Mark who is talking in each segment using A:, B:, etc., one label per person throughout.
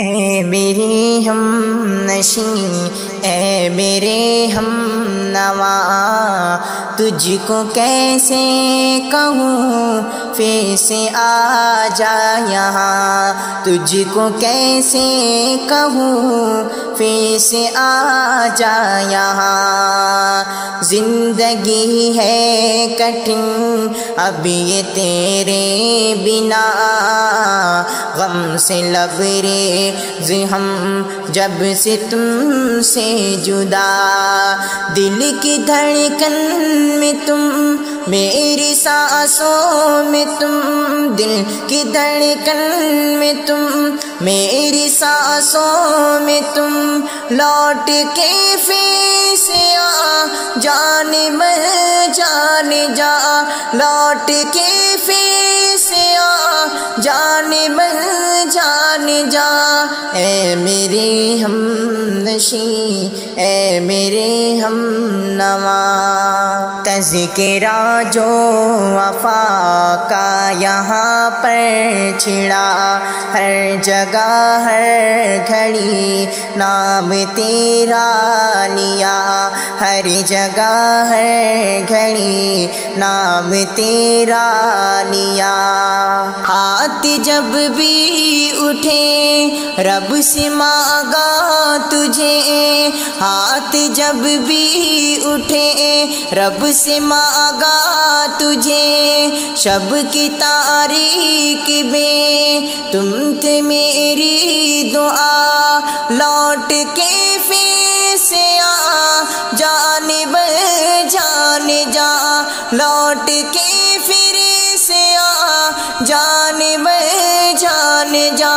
A: اے میری ہم نشیں، اے میرے ہم نوا، تجھ کو کیسے کہوں پھر سے آ جا یہاں، تجھ کو کیسے کہوں پھر سے آ جا یہاں۔ زندگی ہے کٹھن اب یہ تیرے بنا، غم سے لبریز ہم جب سے تم سے جدا، دل کی دھڑکن میں تم، میری سانسوں میں تم، دل کی دھڑکن میں تم، میری سانسوں میں تم، لوٹ کے پھر سے آ جان مر جان جا، لوٹ کے پھر سے آ جان مر جان جا۔ اے میری ہم نشیں، اے میرے ہم نوا، تذکرہ جو وفا کا یہاں پر چھڑا، ہر جگہ ہر گھڑی نام تیرا لیا، ہر جگہ ہر گھڑی نام تیرا لیا۔ ہاتھ جب بھی اٹھے رب سے مانگا تجھے، ہاتھ جب بھی اٹھے رب سے مانگا تجھے، شب کی تاریک میں تم تھے میری دعا، لوٹ کے پھر سے آ جان بر جان جا، لوٹ کے پھر سے آ جان بر جان جا۔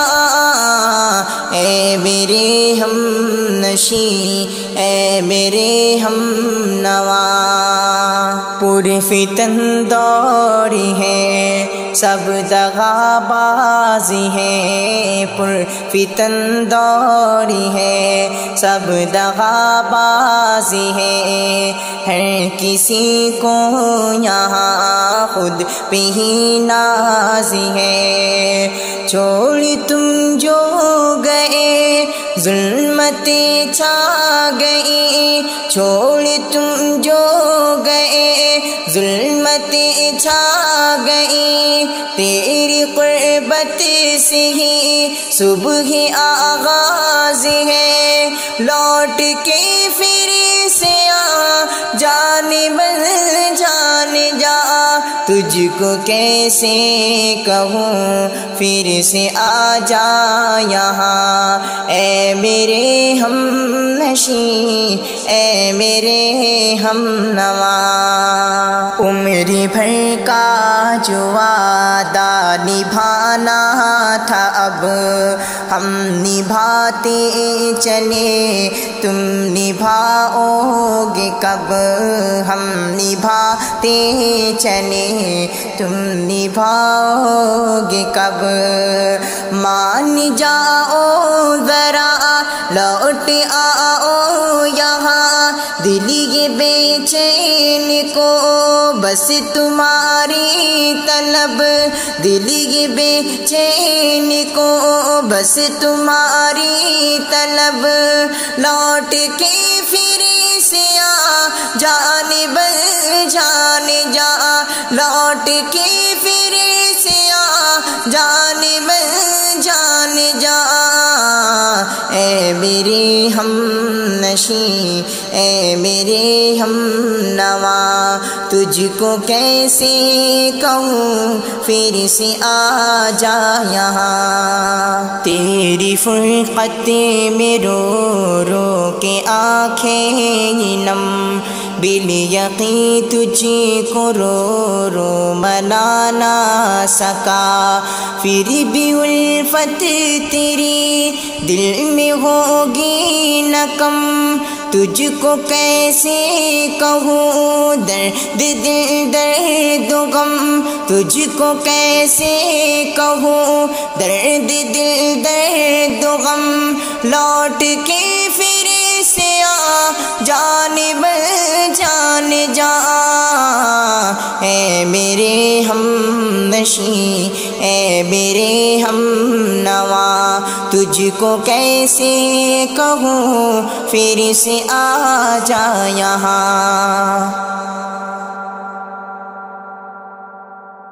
A: اے میرے ہم نشیں، اے میرے ہم نوا، پرفتن دوری ہے سب دغا بازی ہے، پرفتن دوری ہے سب دغا بازی ہے، ہر کسی کو یہاں خود پہ ہی نازی ہے، چھوڑ تم جو گئے ظلمتیں چھا گئی، چھوڑ تم جو گئے ظلمتیں چھا گئی، تیری قربت سے ہی صبح آغاز ہے، لوٹ کے پھر سے آ جان بر جان جا، تجھ کو کیسے کہوں پھر سے آ جا یہاں، اے میرے ہم نشیں، اے میرے ہم نوا، عمر بھر کا جو وعدہ نبھانا تھا اب ہم نبھاتے چلے، تم نبھاؤ گے کب، ہم نبھاتے چلے تم نبھاؤ گے کب، مان جاؤ ذرا لوٹ آؤ یہاں، دل یہ بے چین کو بس تمہاری طلب، دل یہ بے چین کو بس تمہاری طلب، لوٹ کے پھر سے آ جان بر جان جا، لوٹ کے پھر سے آ جان بر جان جا۔ اے میرے ہم نشیں، اے میرے ہم نوا، تجھ کو کیسے کہوں پھر سے آ جا یہاں، تیری فرقت میں رو رو کے آنکھیں نم، بالیقین تجھ کو رو رو منا نہ سکا، پھر بھی الفت تیری دل میں ہوگی نہ کم، تجھ کو کیسے کہوں درد دل درد غم، تجھ کو کیسے کہوں درد دل درد غم، لوٹ کے پھر سے آ جان بر جان جا۔ اے میرے ہم نشیں، اے میرے ہم نوا، تجھ کو کیسے کہوں پھر سے آ جا یہاں